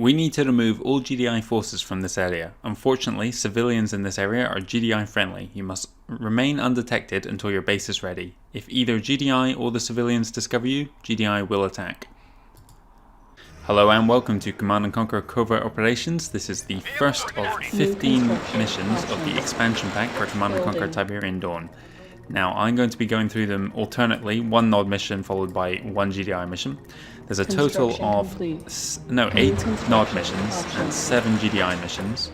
We need to remove all GDI forces from this area. Unfortunately, civilians in this area are GDI friendly. You must remain undetected until your base is ready. If either GDI or the civilians discover you, GDI will attack. Hello and welcome to Command & Conquer Covert Operations. This is the first of 15 missions of the expansion pack for Command & Conquer Tiberian Dawn. Now I'm going to be going through them alternately, one Nod mission followed by one GDI mission. There's a total of 8 Nod missions and 7 GDI missions.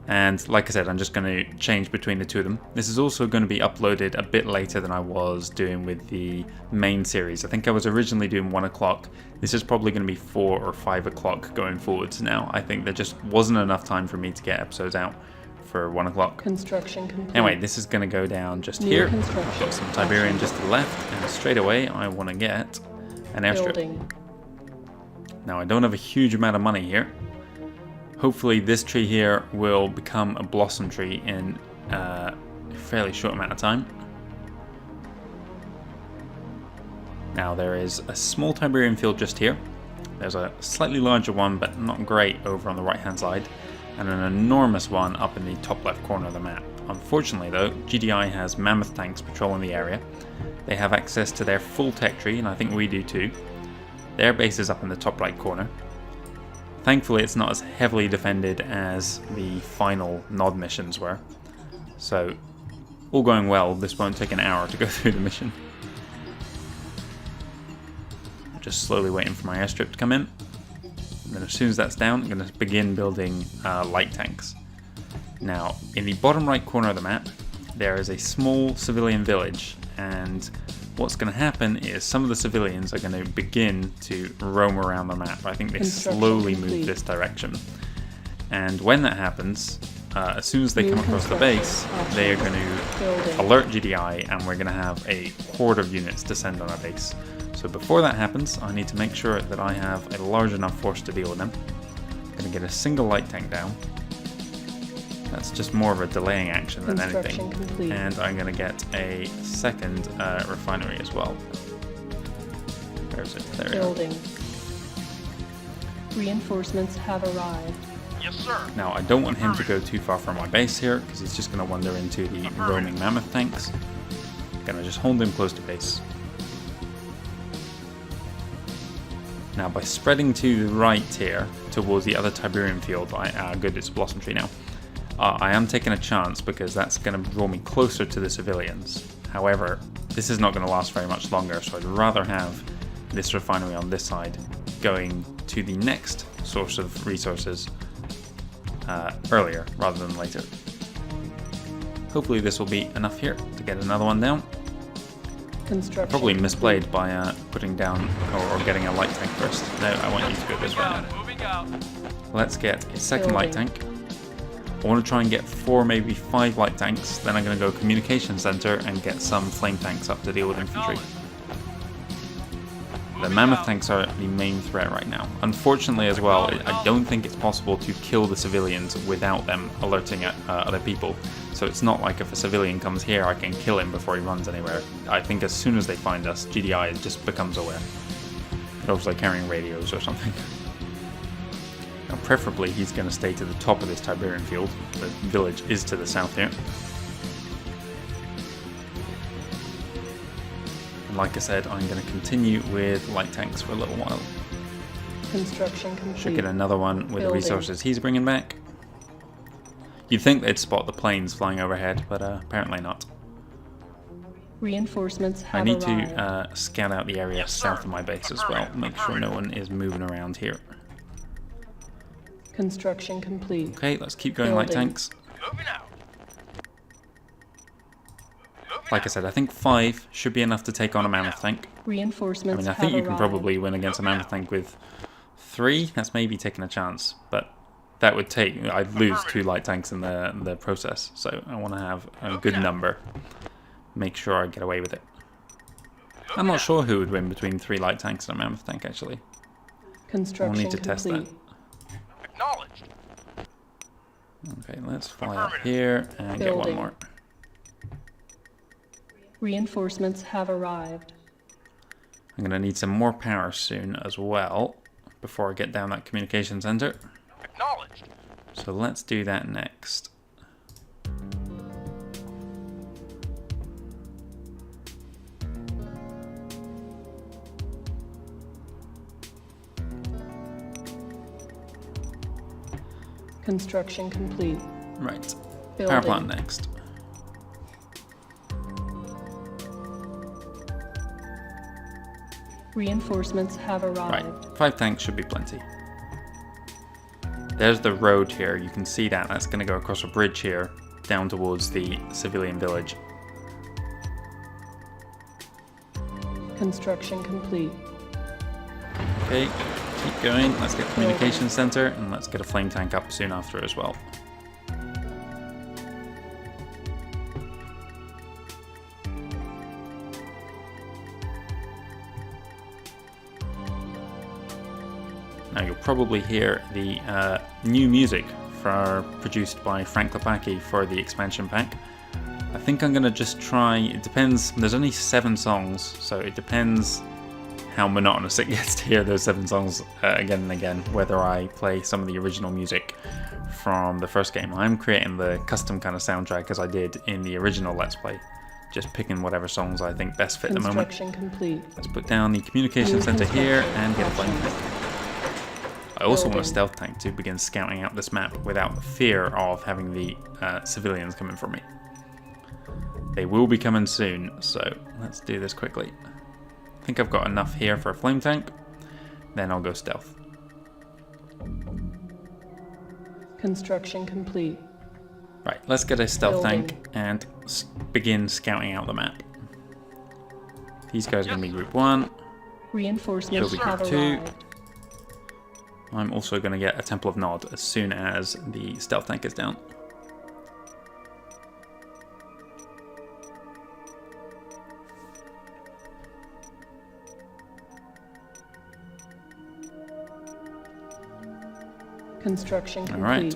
And like I said, I'm just going to change between the two of them. This is also going to be uploaded a bit later than I was doing with the main series. I think I was originally doing 1 o'clock. This is probably going to be 4 or 5 o'clock going forwards now. I think there just wasn't enough time for me to get episodes out for 1 o'clock. Construction complete. Anyway, this is going to go down just here. I've got some Tiberian just to the left, and straight away I want to get an airstrip. Now I don't have a huge amount of money here. Hopefully this tree here will become a blossom tree in a fairly short amount of time. Now there is a small Tiberian field just here. There's a slightly larger one, but not great, over on the right hand side, and an enormous one up in the top left corner of the map. Unfortunately though, GDI has mammoth tanks patrolling the area. They have access to their full tech tree, and I think we do too. Their base is up in the top right corner. Thankfully it's not as heavily defended as the final Nod missions were. So, all going well, this won't take an hour to go through the mission. I'm just slowly waiting for my airstrip to come in. And then as soon as that's down, I'm going to begin building light tanks. Now, in the bottom right corner of the map, there is a small civilian village, and what's going to happen is some of the civilians are going to begin to roam around the map. I think they slowly move this direction. And when that happens, as soon as they come across the base, they are going to alert GDI, and we're going to have a horde of units descend on our base. So before that happens, I need to make sure that I have a large enough force to deal with them. I'm going to get a single light tank down. That's just more of a delaying action than anything. Complete. And I'm going to get a second refinery as well. Where is it? There Building. Reinforcements have arrived. Yes, sir. Now I don't want him to go too far from my base here, because he's just going to wander into the roaming mammoth tanks. I'm going to just hold him close to base. Now by spreading to the right here, towards the other Tiberian field, good, it's a blossom tree now. I am taking a chance because that's going to draw me closer to the civilians. However, this is not going to last very much longer, so I'd rather have this refinery on this side going to the next source of resources earlier rather than later. Hopefully this will be enough here to get another one down. Probably misplayed by putting down or getting a light tank first. No, I want you to go this way now. Let's get a second light tank. I want to try and get 4, maybe 5 light tanks, then I'm going to go communication center and get some flame tanks up to deal with infantry. The mammoth tanks are the main threat right now. Unfortunately as well, I don't think it's possible to kill the civilians without them alerting other people. So it's not like if a civilian comes here I can kill him before he runs anywhere. I think as soon as they find us, GDI just becomes aware. It looks like carrying radios or something. Now preferably he's going to stay to the top of this Tiberian field. The village is to the south here. And like I said, I'm going to continue with light tanks for a little while. Construction complete. Should get another one with the resources he's bringing back. You'd think they'd spot the planes flying overhead, but apparently not. Reinforcements have I need arrived. to scout out the area south of my base as well. Make sure no one is moving around here. Construction complete. Okay, let's keep going light tanks. Moving out. Like I said, I think 5 should be enough to take on a mammoth tank. Reinforcements I think you have can arrived. probably win against a mammoth tank with 3. That's maybe taking a chance, but that would take... I'd lose 2 light tanks in the process, so I want to have a good number. Make sure I get away with it. I'm not sure who would win between 3 light tanks and a mammoth tank, actually. Construction We'll need to complete. test that. Acknowledged. Okay, let's fly up here and get one more. Reinforcements have arrived. I'm going to need some more power soon as well. before I get down that communication center. Acknowledged. So let's do that next. Construction complete. Right. Building. Power plant next. Reinforcements have Right. arrived. 5 tanks should be plenty. There's the road here. You can see that. That's going to go across a bridge here down towards the civilian village. Construction complete. Okay, keep going. Let's get communication center and let's get a flame tank up soon after as well. Now you'll probably hear the new music produced by Frank Klepacki for the expansion pack. I think I'm going to just try, it depends, there's only 7 songs, so it depends how monotonous it gets to hear those 7 songs again and again, whether I play some of the original music from the first game. I'm creating the custom kind of soundtrack as I did in the original Let's Play, just picking whatever songs I think best fit the moment. Construction complete. Let's put down the communication center here and get a flame tank. I also want a stealth tank to begin scouting out this map without the fear of having the civilians coming for me. They will be coming soon, so let's do this quickly. I think I've got enough here for a flame tank, then I'll go stealth. Construction complete. Right, let's get a stealth Building. tank and begin scouting out the map. These guys are going to be group 1. Reinforcements It'll be have group 2. arrived. I'm also going to get a Temple of Nod as soon as the stealth tank is down. Construction complete. Alright.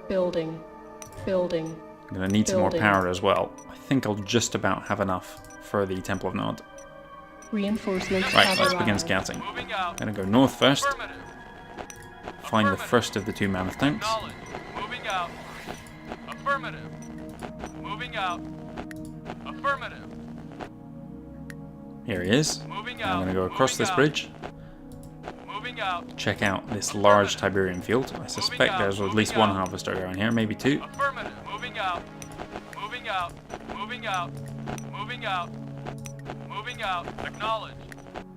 Building. Building. I'm going to need some more Building. power as well. I think I'll just about have enough for the Temple of Nod. Reinforcements Right, have let's arrived. begin scouting. Moving out. I'm going to go north first, Affirmative. find the Affirmative. first of the 2 mammoth tanks. Acknowledged. Moving out. Affirmative. Moving out. Affirmative. Here he is. Moving I'm out. going to go across Moving this out. bridge, Moving out. check out this large Tiberian field. I suspect there's at least 1 harvester around here, maybe 2. Affirmative. Moving out. Moving out. Moving out. Moving out. Moving out. Acknowledged.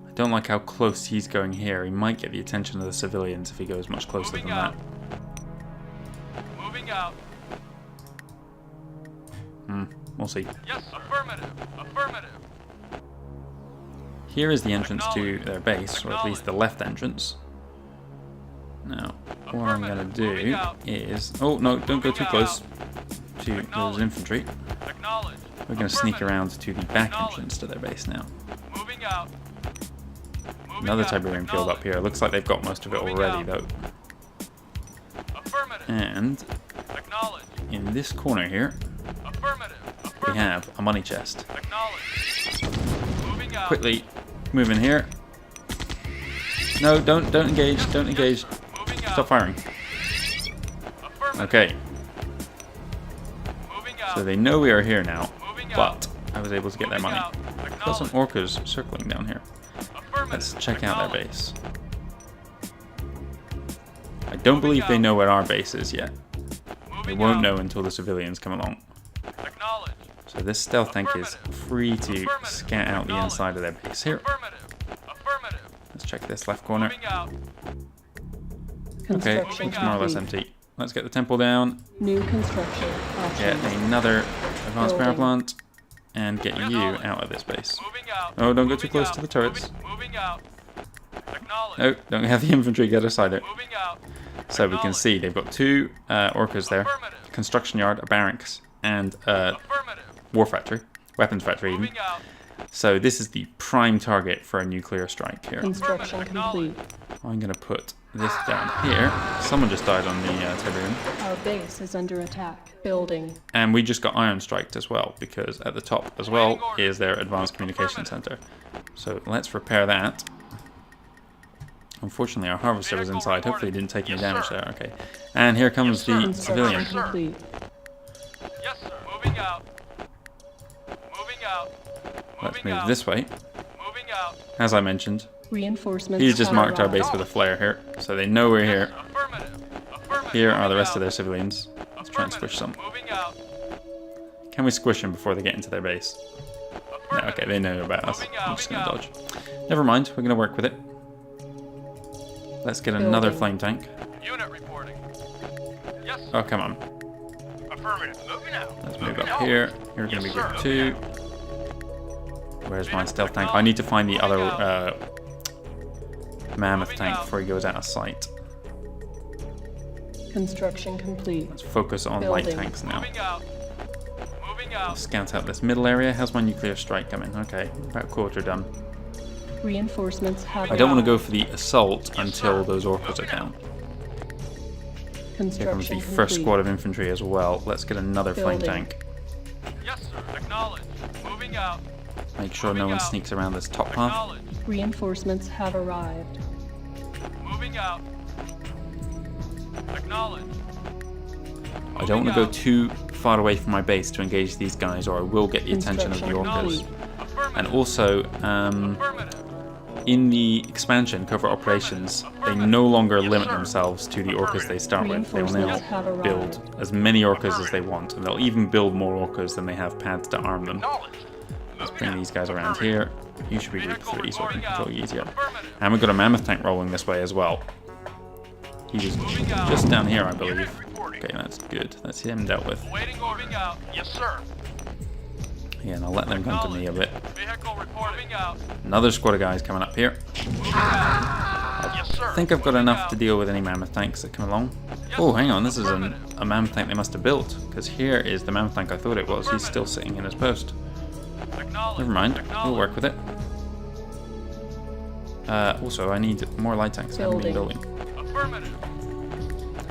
I don't like how close he's going here. He might get the attention of the civilians if he goes much closer Moving than out. that. Moving out. We'll see. Yes. Affirmative. Affirmative. Here is the entrance to their base, or at least the left entrance. Now, what I'm going to do is... Oh, no, don't go too close to those infantry. Acknowledged. We're going to sneak around to the back entrance to their base now. Moving out. Moving Another out. Tiberian field up here. Looks like they've got most of it already, though. Affirmative. And Acknowledged. in this corner here, Affirmative. we Affirmative. have a money chest. Acknowledged. Moving out. Quickly move in here. No, don't engage, don't engage. Moving out. Stop firing. Affirmative. Okay, Moving out. so they know we are here now, Moving but out. I was able to get their Moving money. out. Got some Acknowledged. orcas circling down here. Affirmative. Let's check out their Acknowledged. base. I don't believe they know where our base is yet. They Moving won't out. know until the civilians come along. Acknowledged. So this stealth tank is free to scout out the inside of their base here. Affirmative. Affirmative. Let's check this left corner. Moving out. Okay, Construction looks more or less complete. empty. Let's get the temple down, New construction get options. another advanced power Building. plant, and get you out of this base. Moving out. Oh, don't go too Moving close out. to the turrets. Moving out. Acknowledged. No, don't have the infantry get us either. Moving out. So we can see they've got 2 orcas there, Affirmative. construction yard, a barracks, and a Affirmative. war factory, weapons factory even. Moving out. So this is the prime target for a nuclear strike here. Construction complete. I'm going to put this down here. Someone just died on the Tiberian. Our base is under attack. Building. And we just got iron striked as well, because at the top as well is their advanced communication center. So let's repair that. Unfortunately, our harvester was inside. Hopefully, it didn't take any damage there. Okay. And here comes the civilian. Construction complete. Yes, sir. Moving out. Moving out. Let's Moving move out. this way. Moving out. As I mentioned, Reinforcements. he's just have marked our arrived. base with a flare here, so they know we're here. Affirmative. Affirmative. Here are the Moving rest of out. their civilians. Let's try and Affirmative. squish some. Moving out. Can we squish them before they get into their base? No, okay, they know about us. I'm just gonna dodge. Never mind, we're gonna work with it. Let's get another Building. flame tank. Unit reporting. Yes, sir. Oh, come on. Affirmative. Moving out. Let's move up here. You're gonna be good too. Where's my stealth tank? I need to find the other mammoth tank before he goes out of sight. Construction complete. Let's focus on light Building. tanks now. Moving out. Moving out. Scout out this middle area. How's my nuclear strike coming? Okay, about a quarter done. Reinforcements have I don't want to arrived. go for the assault until those orcas are down. Here comes Construction the first complete. squad of infantry as well. Let's get another flame Building. tank. Yes, sir. Acknowledge. Moving out. Make sure no one sneaks around this top path. Acknowledge. Reinforcements have arrived. Moving out. Acknowledge. I don't want to go too far away from my base to engage these guys, or I will get the attention of the orcas. Affirmative. And also, Affirmative. in the expansion, Covert Operations, they no longer limit themselves to the orcas they start with. They will now Reinforcements have arrived. build as many orcas as they want, and they'll even build more orcas than they have pads to arm them. Let's bring these guys around here. You should be group 3 so I can control you easier. And we've got a mammoth tank rolling this way as well. He was just down here, I believe. Okay, that's good. That's him dealt with. Waiting. Moving out. Yes, sir. Yeah, and I'll let them come to me a bit. Vehicle reporting out. Another squad of guys coming up here. Yes, sir. I think I've got enough to deal with any mammoth tanks that come along. Oh, hang on, this is a mammoth tank they must have built, because here is the mammoth tank I thought it was. He's still sitting in his post. Acknowledge. Never mind, we'll work with it. Also, I need more light tanks. I haven't been building. Affirmative.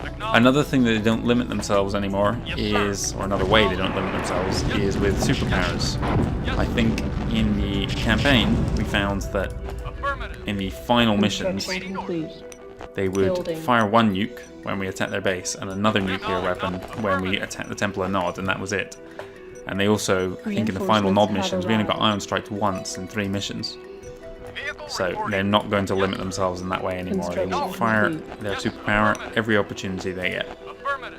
Acknowledge. Another thing that they don't limit themselves anymore is, or another way they don't limit themselves, is with superpowers. I think in the campaign we found that Affirmative. in the final missions Construction complete. they would Building. fire one nuke when we attack their base and another nuclear weapon when we attack the Temple of Nod, and that was it. And they also, I think in the final Nod missions, we only got Iron Striked once in 3 missions. So they're not going to limit themselves in that way anymore. They will fire their superpower every opportunity they get. Affirmative.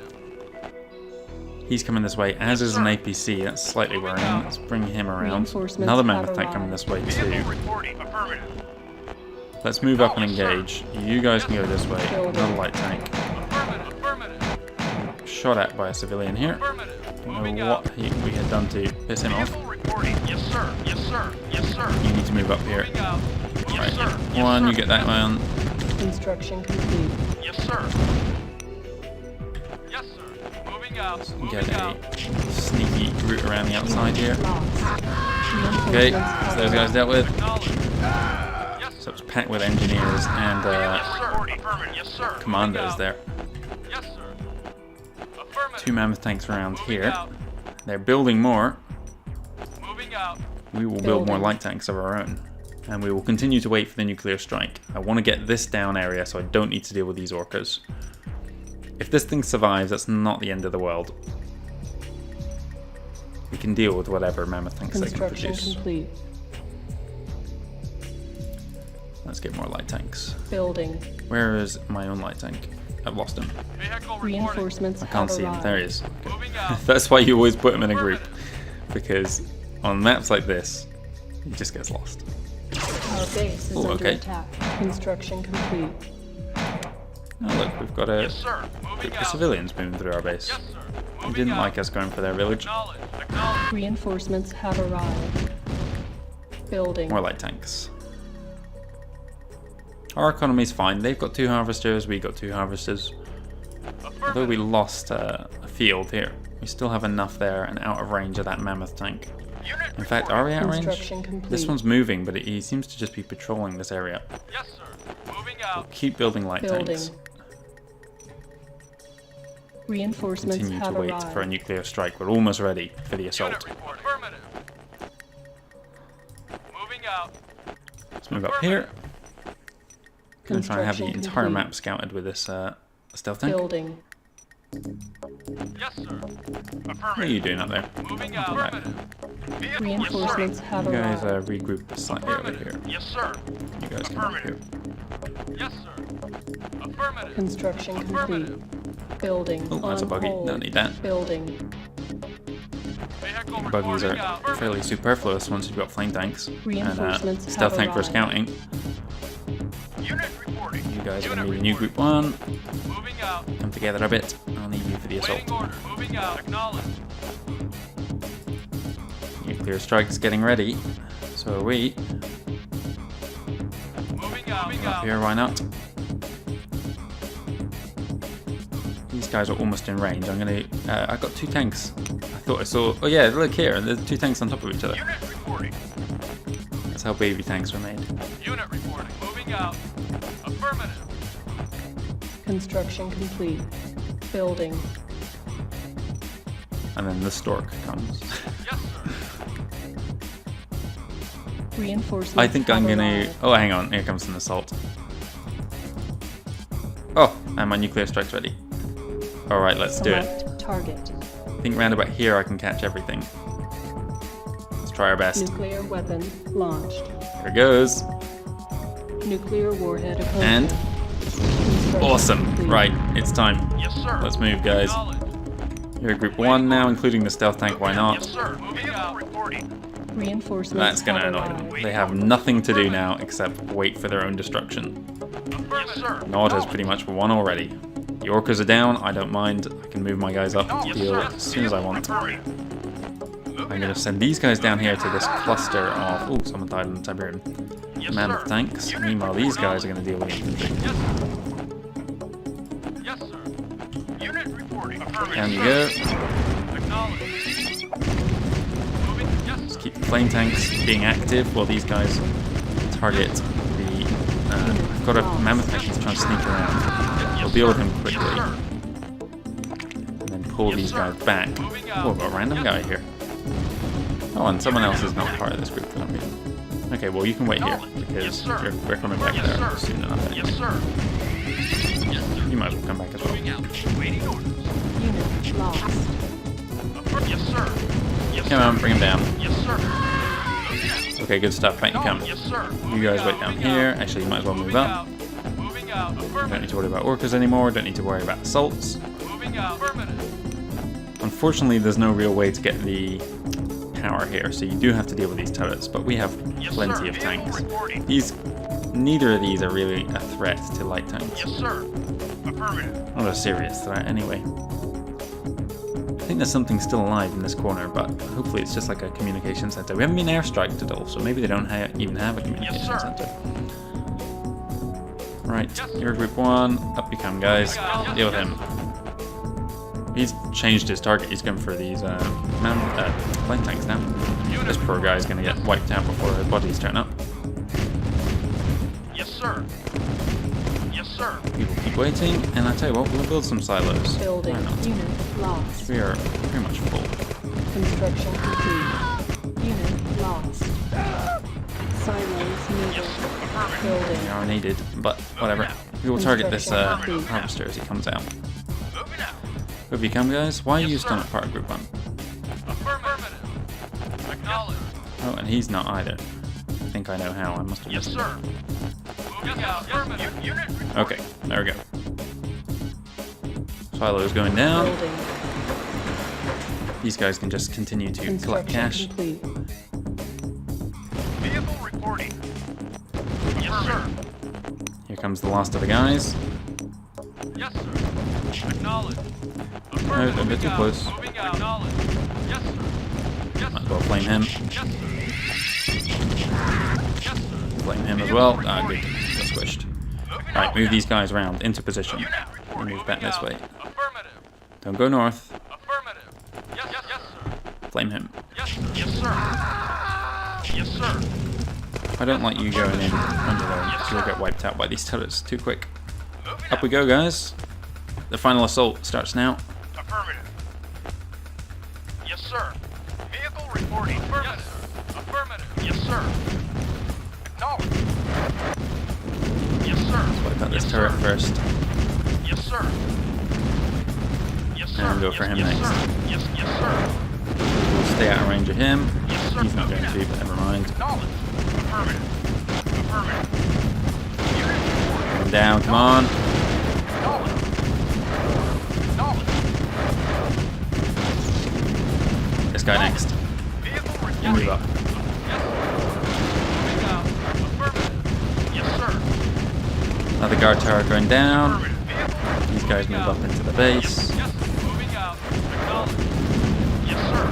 He's coming this way, as is an APC. That's slightly worrying. Let's bring him around. Reinforcements Another have mammoth tank arrived. coming this way Vehicle too. reporting. Affirmative. Let's move up and engage. You guys can go this way. Building. Another light tank. Affirmative. Affirmative. Shot at by a civilian here. Affirmative. Don't Moving know out. what we had done to piss him off. Vehicle reporting. Yes, sir. Yes, sir. Yes, sir. You need to move up here. Moving out. Yes, Right, sir. Yes, one, sir. you get that one. Construction complete. Yes, sir. Yes, sir. Moving out. Get Moving a out. sneaky route around the outside here. Lost. Okay, Reinforcements so have those guys arrived. dealt with. Acknowledge. Yes, So sir. it's packed with engineers and Yes, sir. Affirmative. Yes, sir. commandos Moving out. there. Yes, sir. Affirmative. 2 mammoth tanks around Moving here. out. They're building more. Moving out. We will build more Building. light tanks of our own. And we will continue to wait for the nuclear strike. I want to get this down area so I don't need to deal with these orcas. If this thing survives, that's not the end of the world. We can deal with whatever mammoth tanks they can Construction produce. complete. Let's get more light tanks. Building. Where is my own light tank? I've lost him. Vehicle reporting. Reinforcements I can't have see him. arrived. There he is. Moving out. That's why you always put him in a group. Because on maps like this, he just gets lost. Our base is Oh, under okay. attack. Construction complete. Oh look, we've got a Yes, sir. Moving group of out. civilians moving through our base. Yes, sir. They Moving didn't out. like us going for their village. Acknowledge. Acknowledge. Reinforcements have arrived. Building. More light tanks. Our economy's fine. They've got 2 harvesters, we got 2 harvesters. Although we lost a field here, we still have enough there and out of range of that mammoth tank. Unit In fact, are we out of range? Construction complete. This one's moving, but he seems to just be patrolling this area. Yes, sir. Moving out. Keep building light Building. tanks. Reinforcements Continue to have wait arrived. for a nuclear strike. We're almost ready for the assault. Unit report. Affirmative. Moving out. Let's move up here. Gonna try and have the Construction entire complete. map scouted with this stealth tank. Building. Yes, sir. What are you doing up there? Moving out. Right. Affirmative. Reinforcements have You guys arrived. regroup slightly over here. Yes, sir. You guys come over here. Yes, sir. Affirmative. Construction complete. Affirmative. Building. Oh, that's a on buggy. hold. Don't need that. Building. Vehicle Buggies reporting are out. fairly superfluous once you've got flame tanks. And Reinforcements stealth have tank for arrived. scouting. Unit reporting. You guys are Unit going to need a new reporting. group 1. Moving out. Come together a bit. I'll need you for the assault. Waiting order. Moving out. Acknowledged. Nuclear strike's getting ready. So are we. Moving out. Moving Up out. here, why not? These guys are almost in range. I'm gonna. I've got 2 tanks. I thought I saw. Oh yeah, look here. There's 2 tanks on top of each other. Unit reporting. That's how baby tanks were made. Unit reporting. Moving out. Affirmative. Construction complete. Building. And then the stork comes. Yes, sir. Reinforcements I think I'm have gonna. arrived. Oh, hang on. Here comes an assault. Oh, and my nuclear strike's ready. All right, let's do it. Select target. I think round about here I can catch everything. Let's try our best. Nuclear weapon launched. Here it goes. Nuclear warhead approaching. And Construction awesome. complete. Right, it's time. Yes, sir. Let's move, guys. Acknowledged. You're group 1 now, including the stealth tank. Why not? Yes, sir. Moving out. Reporting. Reinforcements That's gonna have annoy arrived. them. They have nothing to do now except wait for their own destruction. Yes, sir. Nod has pretty much won already. The orcas are down. I don't mind. I can move my guys up to deal as soon as I want. I'm going to send these guys down here to this cluster of... Oh, someone died on the Tiberium. Mammoth tanks. Meanwhile, these guys are going to deal with infantry. Yes, sir. Yes, sir. Unit reporting. Down you go. Acknowledged. Moving. Yes, Just keep the flame tanks being active while these guys target the... I've got a mammoth tank that's trying to sneak around. We'll deal with him quickly. And then pull these guys back. Oh, I've got a random guy here. Oh, and someone else is not part of this group for some reason. Okay, well you can wait here, because we're coming back there soon enough Yes, anyway. sir. Yes, sir. You might as well come back as well. Moving out. Waiting orders. Unit lost. Yes, sir. Yes, Come on, bring him down. Yes, sir. Okay, good stuff. Back you come. Yes, sir. You guys wait down here. Actually, you might as well move up. Moving out. Don't need Affirmative. to worry about orcas anymore. Don't need to worry about assaults. Moving out. Affirmative. Unfortunately, there's no real way to get the power here, so you do have to deal with these turrets, but we have Yes, plenty sir. of Vehicle tanks. reporting. Neither of these are really a threat to light tanks. Yes, sir. Affirmative. Not a serious threat, anyway. I think there's something still alive in this corner, but hopefully it's just like a communication center. We haven't been airstriked at all, so maybe they don't even have a communication sir. center. Right, Yes, you're group 1. Up you come, guys. Yes, Deal with him. He's changed his target. He's going for these flame tanks now. This poor guy's going to get wiped out before his bodies turn up. Yes, sir. Yes, sir. We will keep waiting, and I tell you what, we'll build some silos. Building. Why not? Unit lost. We are pretty much full. Construction complete. Unit lost. Silos needed. They Building. are needed, but whatever. We will target this Construction complete. harvester as he comes out. Moving out. Have you come, guys? Why are you Yes, still sir. not part of group 1? Affirmative. Acknowledged. Oh, and he's not either. I think I know how. I must have Yes, missed sir. Moving out. Affirmative. Unit it. Okay, there we go. Silo's going down. Building. These guys can just continue to collect Construction cash. complete. Vehicle reporting. Yes, sir. Here comes the last of the guys. Yes, sir. Acknowledged. No, don't get too close. Moving out. Acknowledged. Yes, sir. Yes, Might as well flame him. yes, sir. Yes, sir. Flame him as well. Ah, good. Got squished. Right, move these guys around into position. Unit And reporting. move back this way. Affirmative. Don't go north. Affirmative. Yes, yes, yes, sir. Flame him. Yes, sir. Yes, sir. Yes, sir. I don't like you going in under there. You'll get wiped out by these turrets too quick. Up we go, guys. The final assault starts now. Affirmative. Yes, sir. Vehicle reporting. Affirmative. Affirmative. Yes, sir. Acknowledged. Yes, sir. Wipe out this turret first. Yes, sir. Yes, sir. And go for him yes, next. Sir. Yes, sir. We'll stay out of range of him. Yes, sir. He's not going to, but never mind. Acknowledged. Affirmative. Affirmative. Unit reporting. Down, come on. Acknowledged. Acknowledged. This guy next. Vehicle You move up. Yes, sir. Moving out. Affirmative. Yes, sir. Another guard tower going down. Affirmative. Vehicle These guys move up into the base. Yes, moving out. Acknowledged. Yes, sir.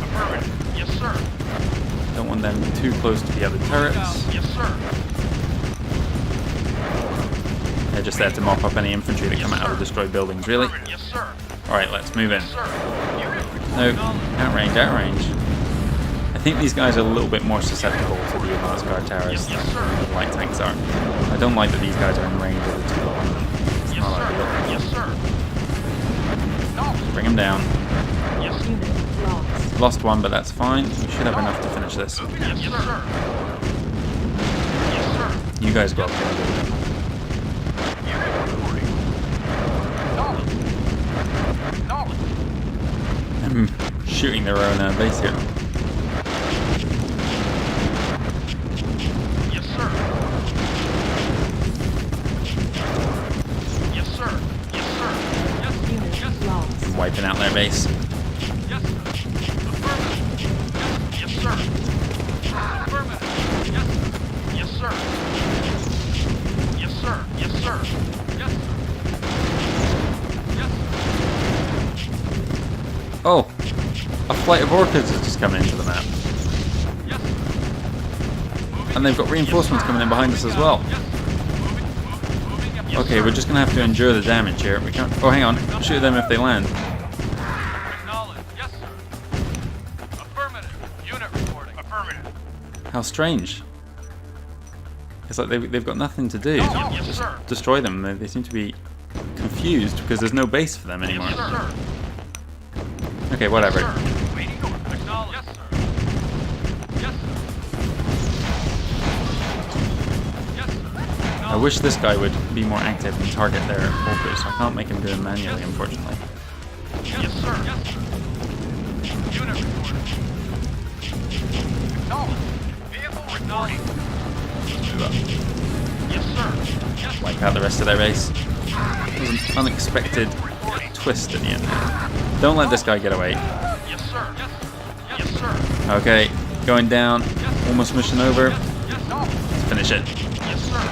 Affirmative. Yes, sir. Don't want them too close to the other turrets. Yes, sir. They're just there to mop up any infantry that come out of the destroyed buildings, really. Yes, sir. Alright, let's move in. Yes, sir. Unit No, acknowledged. outrange, outrange. I think these guys are a little bit more susceptible to the advanced guard towers Yes, sir. than the light tanks are. I don't like that these guys are in range of the two of them. It's Yes, not sir. ideal. Yes, sir. Acknowledged. Bring them down. Yes, Unit lost. Lost one, but that's fine. We should have enough to finish this. yes, sir. Yes, sir. You guys go up there. Unit reporting. Acknowledged. Acknowledged. I'm shooting their own base here. Yes, sir. Yes, sir. Yes, sir. Yes, Unit yes, lost. I'm wiping out their base. yes, sir. Affirmative. Yes, yes, sir. Affirmative. Yes, sir. Yes, sir. Yes, sir. Yes, sir. Yes, sir. Yes, sir. Oh! A flight of orchids has just come into the map. Yes, sir. Moving. And they've got reinforcements coming in behind us as well. Yes, sir. Moving. Yes, Okay, sir. we're just gonna have to endure the damage here. We can't. Oh, hang on. Shoot them if they land. Acknowledged. Yes, sir. Affirmative. Unit reporting. Affirmative. How strange. It's like they've got nothing to do. Yes, Just sir. destroy them. They seem to be confused because there's no base for them anymore. Yes, sir. Okay, whatever. Sir. Waiting order. Acknowledged. Yes, sir. Yes, sir. Yes, sir. I wish this guy would be more active and target their orchids. I can't make him do it manually, unfortunately. Yes, sir. Yes, sir. Unit reporting. Acknowledged. Vehicle reporting. Move up. Yes, sir. Yes, sir. Wipe out the rest of their base. It was an unexpected twist at the end. Don't let this guy get away. Yes, sir. Yes, sir. Yes, sir. Okay, going down. Almost mission over. Yes, no. Let's finish it. Yes, sir.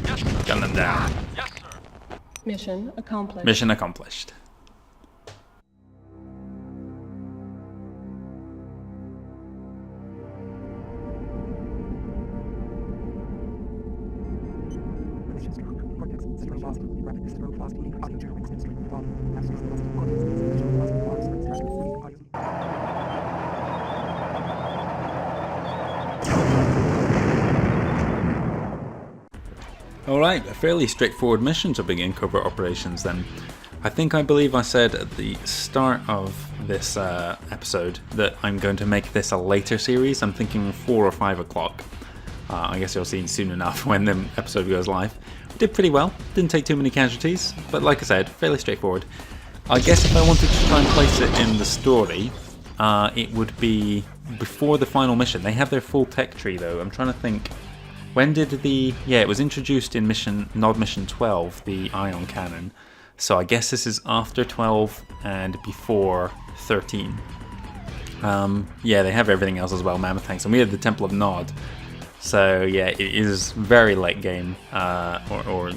Yes, sir. Gun them down. Yes, sir. Mission accomplished. Mission accomplished. Alright, a fairly straightforward mission to begin covert operations then. I believe I said at the start of this episode that I'm going to make this a later series. I'm thinking 4 or 5 o'clock. I guess you'll see soon enough when the episode goes live. We did pretty well, didn't take too many casualties, but like I said, fairly straightforward. I guess if I wanted to try and place it in the story, it would be before the final mission. They have their full tech tree though. I'm trying to think. When did it was introduced in Nod Mission 12, the ion cannon. So I guess this is after 12 and before 13. Yeah, they have everything else as well, mammoth tanks. And we have the Temple of Nod. So yeah, it is very late game, or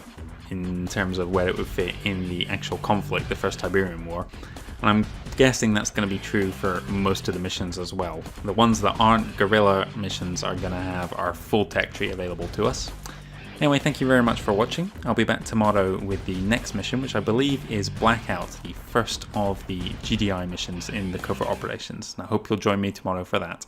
in terms of where it would fit in the actual conflict, the First Tiberium War. And I'm guessing that's going to be true for most of the missions as well. The ones that aren't guerrilla missions are going to have our full tech tree available to us. Anyway, thank you very much for watching. I'll be back tomorrow with the next mission, which I believe is Blackout, the first of the GDI missions in the covert operations. And I hope you'll join me tomorrow for that.